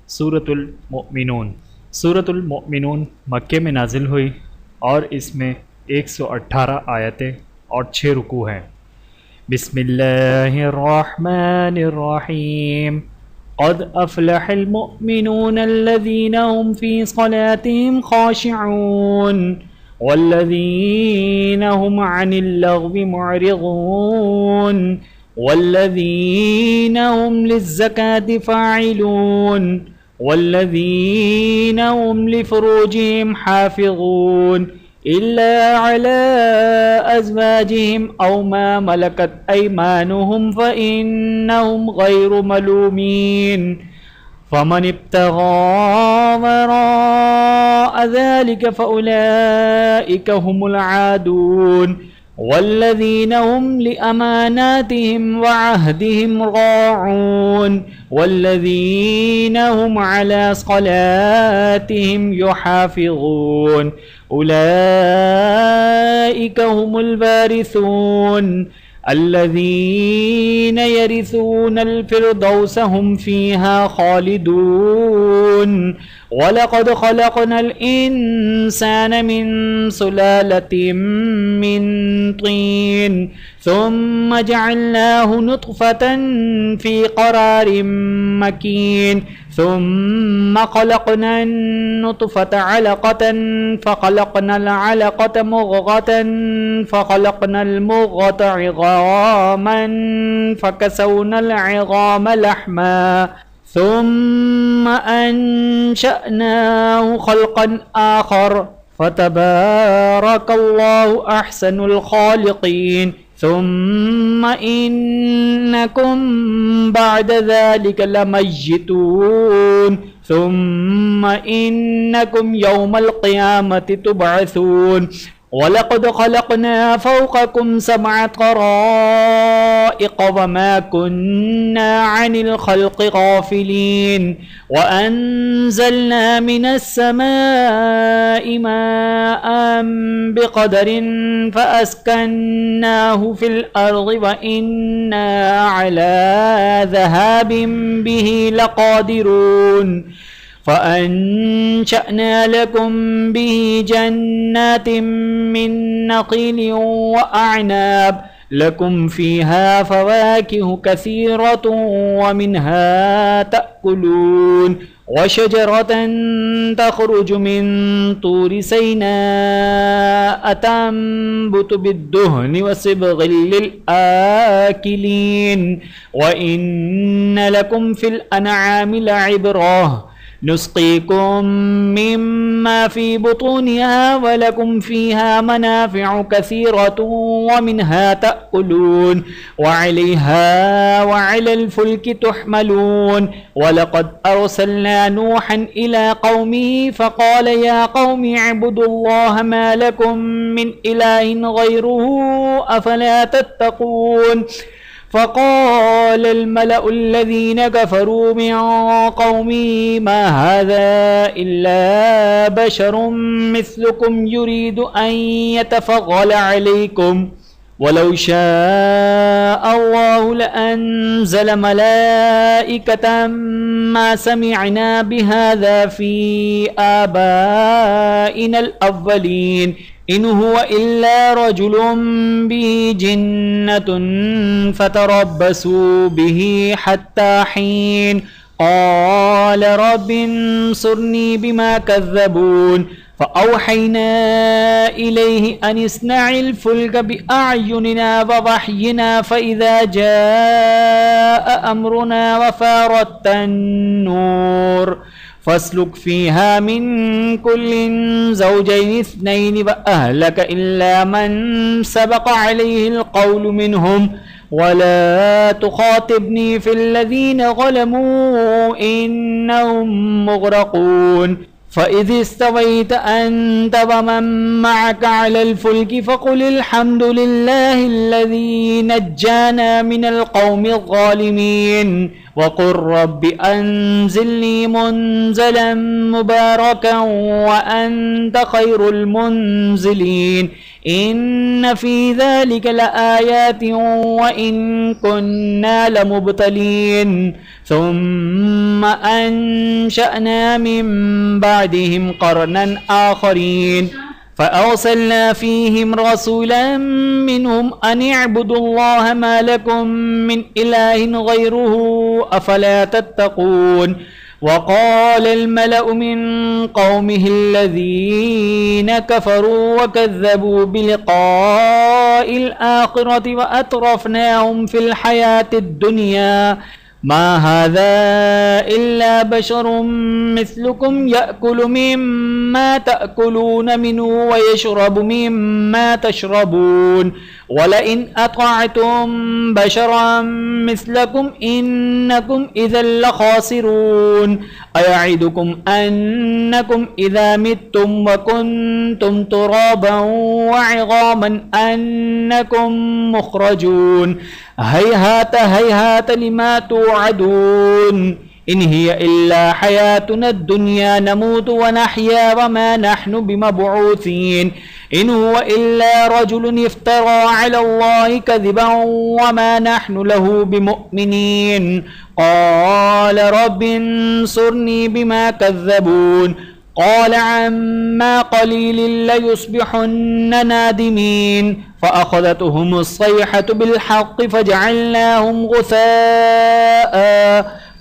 सूरतुल मोमिनून। सूरतुल मोमिनून मक्के में नाजिल हुई और इसमें 118 आयतें और 6 रुकू हैं। बिस्मिल्लाहिर्रहमानिर्रहीम। क़द अफ़लहल मुमिनून अल्लज़ीना हुम फ़ी सलातिहिम ख़ाशिऊन वल्लज़ीना हुम अनिल लग़्वी मुअरिज़ून वल्लज़ीना हुम लिज़्ज़काति फ़ाइलून वल्लज़ीना हुम लिफ़ुरूजिहिम हाफ़िज़ून इल्ला अला अज़वाजिहिम औ मा मलकत अयमानुहुम फ़इन्नहुम गैरु मलूमीन फ़मन इब्तग़ा वराअ ज़ालिक फ़उलाइका हुमुल आदून वल्लज़ीना हुम लिअमानातिहिम वअहदिहिम राऊन वल्लज़ीना हुम अला सलातिहिम युहाफ़िज़ून उलाइका हुमुल वारिसून अल्लज़ीना यरिसूनल फ़िरदौस हुम फ़ीहा ख़ालिदून वलक़द ख़लक़नल इंसान मिन सुलालतिम मिन तीन सुम्मा जअलनाहु नुत्फ़तन फ़ी क़रारिम मकीन सुम्मा ख़लक़नन नुत्फ़त अलक़तन फ़ख़लक़नल अलक़त मुग़ग़तन फ़ख़लक़नल मुग़ग़त इज़ामन फ़कसौनल इज़ाम लहमा सुम्मा अंशअनाहु ख़ल्क़न आख़र फ़तबारकल्लाहु अहसनुल ख़ालिक़ीन सुम्मा इन्नकुम बअद ज़ालिका लमय्यितून सुम्मा इन्नकुम यौमल क़ियामति तुबअसून वलक़द ख़लक़ना फ़ौक़कुम सबअ तराइक़ वमा कुन्ना अनिल ख़ल्क़ि गाफ़िलीन वअन्ज़लना मिनस समाइ माअन बिक़दरिन फ़अस्कन्नाहु फ़िल अर्ज़ि वइन्ना अला ज़हाबिन बिही लक़ादिरून फ़अंशअना लकुम बिही जन्नातिन मिन नख़ील वअअनाब लकुम फ़ीहा फ़वाकिहु कसीरतुन वमिन्हा तअकुलून वशजरतन तख़रुजु मिन तूरि सैनाअ तंबुतु बिद्दुहनि वसिब्ग़िन लिलआकिलीन वइन्न लकुम फ़िल अनआमि लइब्रह नुस्क़ीकुम मिम्मा फ़ी बुतूनिहा वलकुम फ़ीहा मनाफ़िअु कसीरतुन वमिन्हा तअकुलून वअलैहा वअलल फ़ुल्कि तुहमलून वलक़द अरसलना नूहन इला क़ौमिही फ़क़ाल या क़ौमि अअ्बुदुल्लाह मा लकुम मिन इलाहिन ग़ैरुहु अफ़ला तत्तक़ून फ़क़ाल अल-मलअु अल्लज़ीन कफ़रू मिन क़ौमिही मा हाज़ा इल्ला बशरुम मिस्लुकुम युरीदु अन यतफ़ज़्ज़ल अलैकुम वलौ शाअल्लाहु लअन्ज़ल मलाइकतन मा समिअना बिहाज़ा फ़ी आबाइनल अव्वलीन इन हुवा इल्ला रजुलुम बिही जिन्नतुन फ़तरब्बसू बिही हत्ता हीन क़ाल रब्बिन्सुरनी बिमा कज़्ज़बून फ़अौहैना इलैहि अन इस्नइल फ़ुल्क बिअअयुनिना ववह्यिना फ़इज़ा जाअ अम्रुना वफ़ारतन नूर फ़स्लुक फ़ीहा मिन कुल्लिन ज़ौजैनि इस्नैनि वअहलक इल्ला मन सबक़ अलैहिल क़ौलु मिनहुम वला तुख़ातिबनी फ़िल्लज़ीन ज़लमू इन्नहुम मुग़रक़ून फ़इज़ इस्तवैत अन्त वमन मअक अलल फ़ुल्कि फ़क़ुलिल हम्दुलिल्लाहिल्लज़ी नज्जाना मिनल क़ौमिज़ ज़ालिमीन वक़ुल रब्बि अंज़िलनी मुनज़लन मुबारकन व अंत खैरुल मुनज़िलीन إن في ذلك لآيات وإن كنا لمبتلين ثم أنشأنا من بعدهم قرنا آخرين فأرسلنا فيهم رسولا منهم أن اعبدوا الله ما لكم من إله غيره أفلا تتقون وقال الملأ من قومه الذين كفروا وكذبوا بلقاء الآخرة وأترفناهم في الحياة الدنيا ما هذا إلا بشر مثلكم يأكل مما تأكلون منه ويشرب مما تشربون ولئن أطعتم بشرا مثلكم إنكم إذا لخاسرون أيعدكم أنكم إذا متم وكنتم ترابا وعظاما أنكم مخرجون هيهات هيهات لما توعدون إن هي إلا حياتنا الدنيا نموت ونحيا وما نحن بمبعوثين إن هو إلا رجل افترى على الله كذبا وما نحن له بمؤمنين قال رب انصرني بما كذبون قال عما قليل ليصبحن نادمين فأخذتهم الصيحة بالحق فجعلناهم غثاء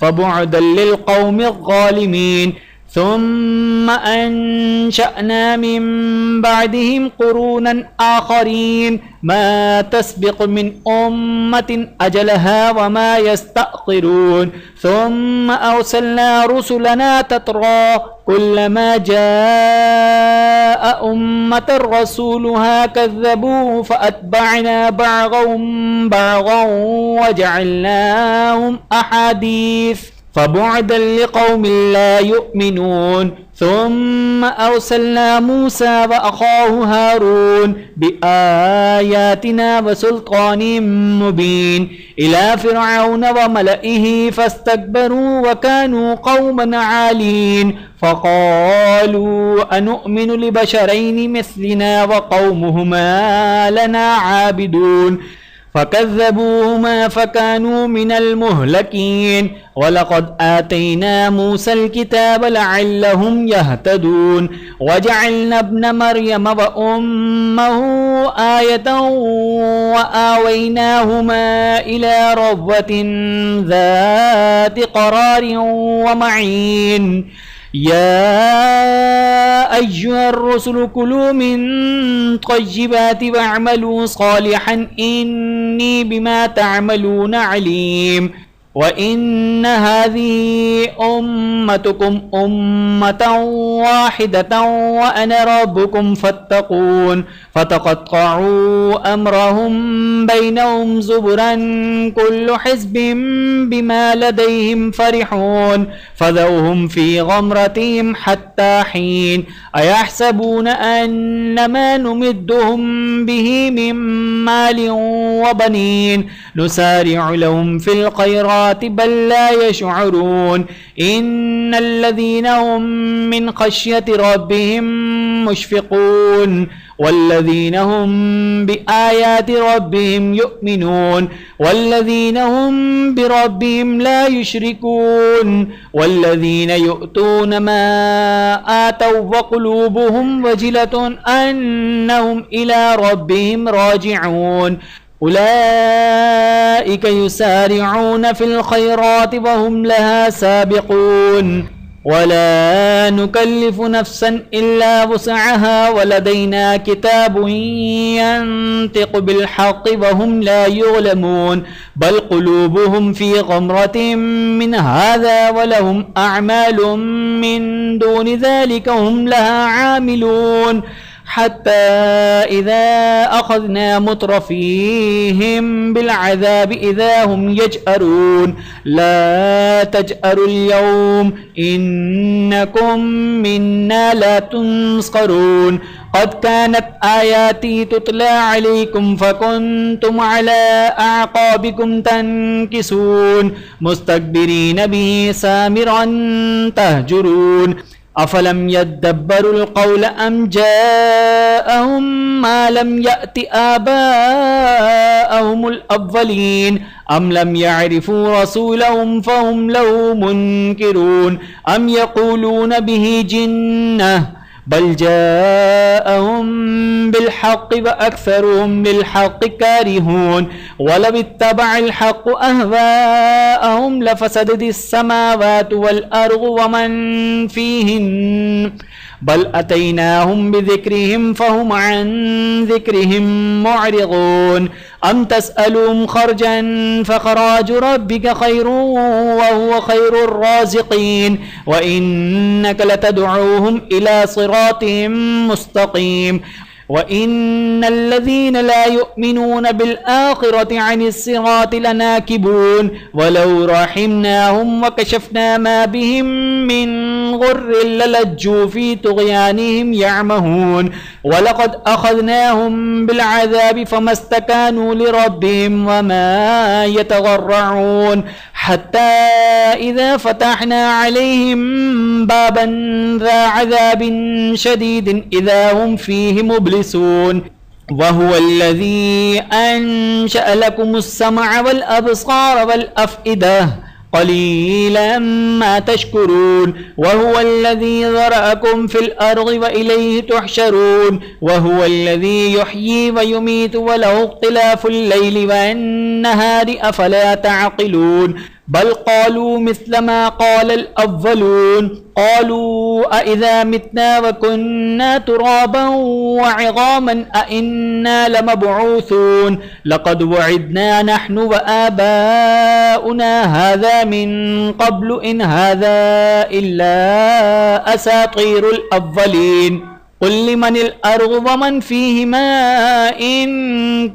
فبعدا للقوم الظالمين ثم أنشأنا من بعدهم قرونا آخرين ما تسبق من أمة أجلها وما يستأخرون ثم أرسلنا رسلنا تترى كلما جاء أمة رسولها كذبوه فأتبعنا بعضهم بعضا وجعلناهم أحاديث فبعدا لقوم لا يؤمنون ثم أرسلنا موسى وأخاه هارون بآياتنا وسلطان مبين إلى فرعون وملئه فاستكبروا وكانوا قوما عالين فقالوا أنؤمن لبشرين مثلنا وقومهما لنا عابدون فكذبوهما فكانوا من المهلكين ولقد آتينا موسى الكتاب لعلهم يهتدون وجعلنا ابن مريم وأمه آية وآويناهما إلى ربوة ذات قرار ومعين يا أيها الرسل كلوا من طيبات واعملوا صالحا إني بما تعملون عليم وإن هذه أمتكم أمة واحدة وأنا ربكم فاتقون فتقطعوا أمرهم بينهم زبرا كل حزب بما لديهم فرحون فذوهم في غمرتهم حتى حين أيحسبون أن ما نمدهم به من مال وبنين نسارع لهم في الخيرات بل لا يشعرون إن الذين هم من خشية ربهم مشفقون والذين هم بآيات ربهم يؤمنون والذين هم بربهم لا يشركون والذين يؤتون ما آتوا وقلوبهم وجلة أنهم إلى ربهم راجعون أولئك يسارعون في الخيرات وهم لها سابقون ولا نكلف نفسا إلا وسعها ولدينا كتاب ينطق بالحق وهم لا يظلمون بل قلوبهم في غمرة من هذا ولهم أعمال من دون ذلك هم لها عاملون حتى إذا أخذنا مترفيهم بالعذاب إذا هم يجأرون لا تجأروا اليوم إنكم منا لا تنصرون قد كانت آياتي تتلى عليكم فكنتم على أعقابكم تنكسون مستكبرين به سامرا تهجرون अफलम यद्दब्बरुल क़ौल अम जाअहुम मा लम यअति आबाअहुमुल अव्वलीन अम लम यअरिफू रसूलहुम फहुम लहू मुनकिरून अम यक़ूलून बिही जिन्नह बल जाअहुम बिलहक़्क़ि व अक्सरुहुम लिलहक़्क़ि कारिहून वलव इत्तबअल हक़्क़ु अहवाअहुम लफसदतिस समावातु वल अर्दु वमन फ़ीहिन्न बल अतैनाहुम बिज़िक्रिहिम फहुम अन ज़िक्रिहिम मुअरिज़ून अम तसअलुहुम खर्जन फ़खराजु रब्बिक खैरुन व हुव खैरुर राज़िक़ीन व इन्नक लतदउहुम इला सिरातिम मुस्तक़ीम व इन्नल्लज़ीन ला युमिनून बिलआखिरति अनिस्सिराति लनाकिबून वलौ रहिमनाहुम व कशफना मा बिहिम मिन गुर्रिन ललज्जू फी तुग़यानिहिम यअमहून वलक़द अख़ज़नाहुम बिलअज़ाबि फमस्तकानू लिरब्बिहिम वमा यतज़र्रऊन हत्ता इज़ा फ़तहना अलैहिम बाबन ज़ा अज़ाबिन शदीदिन इज़ा हुम फ़ीहि मुब्लिसून वहुव अल्लज़ी अंशअ लकुमुस्समअ वल अब्सार वल अफ़इदा क़लीलन मा तशकुरून वहुव अल्लज़ी ज़रअकुम फ़िल अर्ज़ि व इलैहि तुहशरून वहुव अल्लज़ी युह्यी व युमीतु व लहु इख्तिलाफ़ुल लैलि वन नहारि अफ़ला तअक़िलून बल क़ालू मिस्ल मा क़ालल अव्वलून क़ालू अइज़ा मितना व कुन्ना तुराबन व इज़ामन अइन्ना लमबऊसून लक़द वअदना नहनु व आबाउना हाज़ा मिन क़ब्लु इन हाज़ा इल्ला असातीरुल अव्वलीन क़ुल लिमनिल अर्ज़ु वमन फ़ीहिमा इन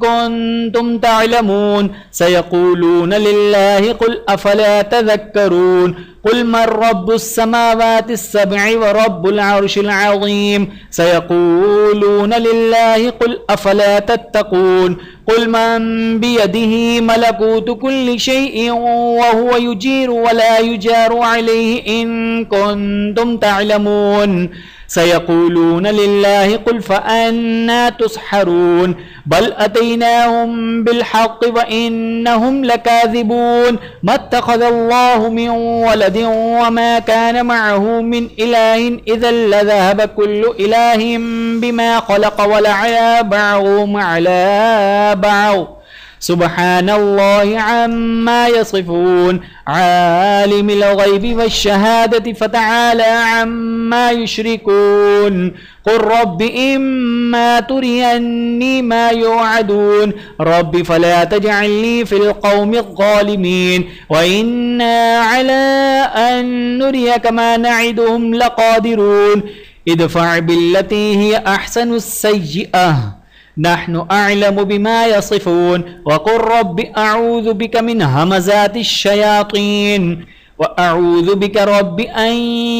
कुन्तुम तअलमून सयक़ूलून लिल्लाहि क़ुल अफ़ला तज़क्करून क़ुल मन रब्बुस समावातिस सब'i व रब्बुल अर्शिल अज़ीम सयक़ूलून लिल्लाहि क़ुल अफ़ला तत्तक़ून क़ुल मन बियदिहि मलकूतु कुल्लि शैइन व हुवा युजीरु व ला युजारु अलैहि इन कुन्तुम तअलमून सयक़ूलून लिल्लाहि क़ुल फ़अन्ना तुस्हरून बल अतैनाहुम बिलहक़्क़ि व इन्नहुम लकाज़िबून मत्तख़ज़ल्लाहु मिन वलदिन व मा कान मअहु मिन इलाहिन इज़न लज़हब कुल्लु इलाहिन बिमा ख़लक़ व लअला बअदुहुम अला बअद सुब्हानल्लाहि अम्मा यसिफून आलिमिल ग़ैबि वश्शहादति फ़तआला अम्मा युश्रिकून क़ुल रब्बि इम्मा तुरियन्नी मा युअदून रब्बि फ़ला तजअलनी फ़िल क़ौमिज़ ज़ालिमीन व इन्ना अला अन नुरियक मा न'iदुहुम लक़ादिरून इदफ़अ बिल्लती हिय अहसनुस सय्यिअह नहनु अअलमु बिमा यसिफून वक़ुल रब्बि अऊज़ु बिक मिन हमज़ातिश शयातीन व अऊज़ु बिक रब्बि अन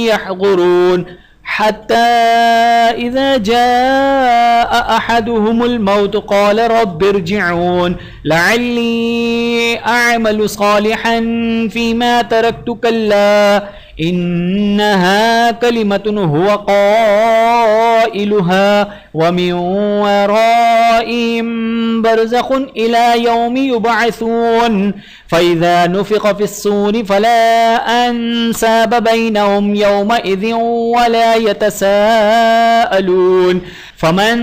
यहज़ुरून हत्ता इज़ा जाअ अहदुहुमुल मौत क़ाल रब्बि इरजिऊन लअल्ली अअमलु सालिहन फ़ीमा तरक्तु कल्ला इन्नहा कलिमतुन हुवा क़ाइलुहा व मिन वराइहिम बरज़ख़ुन इला यौमि युबअसून फ़इज़ा नुफ़िख़ फ़िस्सूरि फ़ला अंसाब बैनहुम यौमइज़िन वला यतसाअलून फमन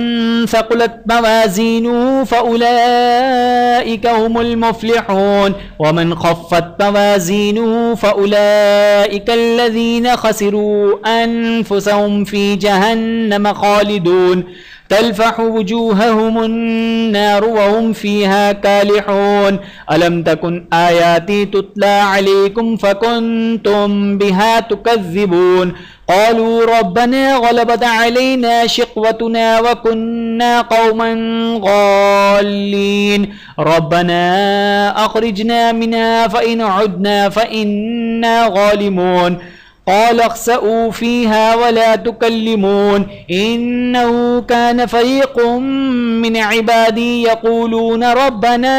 सक़ुलत मवाज़ीनुहु फ़उलाइक हुमुल मुफ़्लिहून वमन ख़फ़्फ़त मवाज़ीनुहु फ़उलाइक الذين خسروا أنفسهم في جهنم خالدون تلفح وجوههم النار وهم فيها كالحون ألم تكن آياتي تتلى عليكم فكنتم بها تكذبون قالوا ربنا غلبت علينا شقوتنا وكنا قوما ضالين ربنا أخرجنا منها فإن عدنا فإنا غالمون قال اخسئوا فيها ولا تكلمون إنه كان فريق من عبادي يقولون ربنا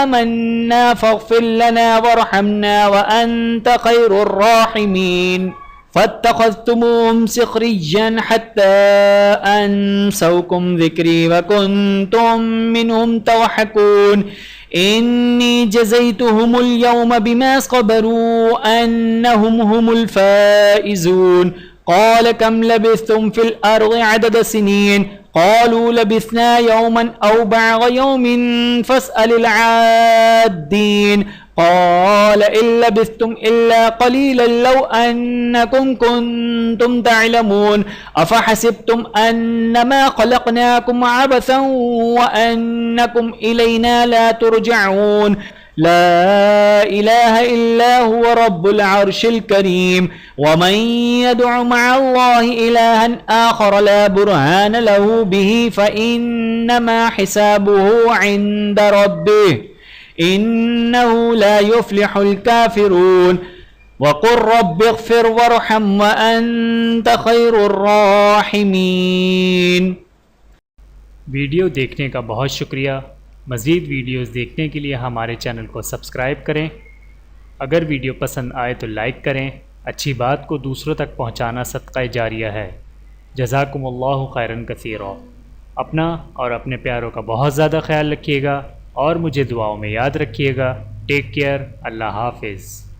آمنا فاغفر لنا وارحمنا وأنت خير الراحمين फत्तखज़्तुमूहुम सिख्रिय्यन हत्ता अंसौकुम ज़िक्री व कुन्तुम मिनहुम तज़हकून इन्नी जज़ैतुहुमुल यौम बिमा सबरू अन्नहुम हुमुल फ़ाइज़ून क़ाल कम लबिस्थुम फ़िल अर्ज़ि अदद सिनीन क़ालू लबिस्ना यौमन औ बअज़ यौमिन फ़स्अलिल आद्दीन क़ाल इन लबिस्थुम इल्ला क़लीलन लौ अन्नकुम कुन्तुम तअलमून अफ़हसिब्तुम अन्नमा ख़लक़नाकुम अबसन व अन्नकुम इलैना ला तुरजऊन ला इलाहा इल्ला हुवा रब्बुल अर्शिल करीम वमन यदउ मअल्लाहि इलाहन आखर ला बुरहान लहु बिही फ़इन्नमा हिसाबुहु इंद रब्बिह इन्नहु ला युफ्लिहुल काफिरून वक़ुल रब्बिग़फ़िर वरहम व अंत खैरुर राहिमीन। वीडियो देखने का बहुत शुक्रिया। मज़ीद वीडियोज़ देखने के लिए हमारे चैनल को सब्सक्राइब करें। अगर वीडियो पसंद आए तो लाइक करें। अच्छी बात को दूसरों तक पहुंचाना सदक़ा जारिया है। जज़ाकुमुल्लाहु खैरन कसीरा। अपना और अपने प्यारों का बहुत ज़्यादा ख्याल रखिएगा और मुझे दुआओं में याद रखिएगा। Take care. अल्लाह हाफ़िज़।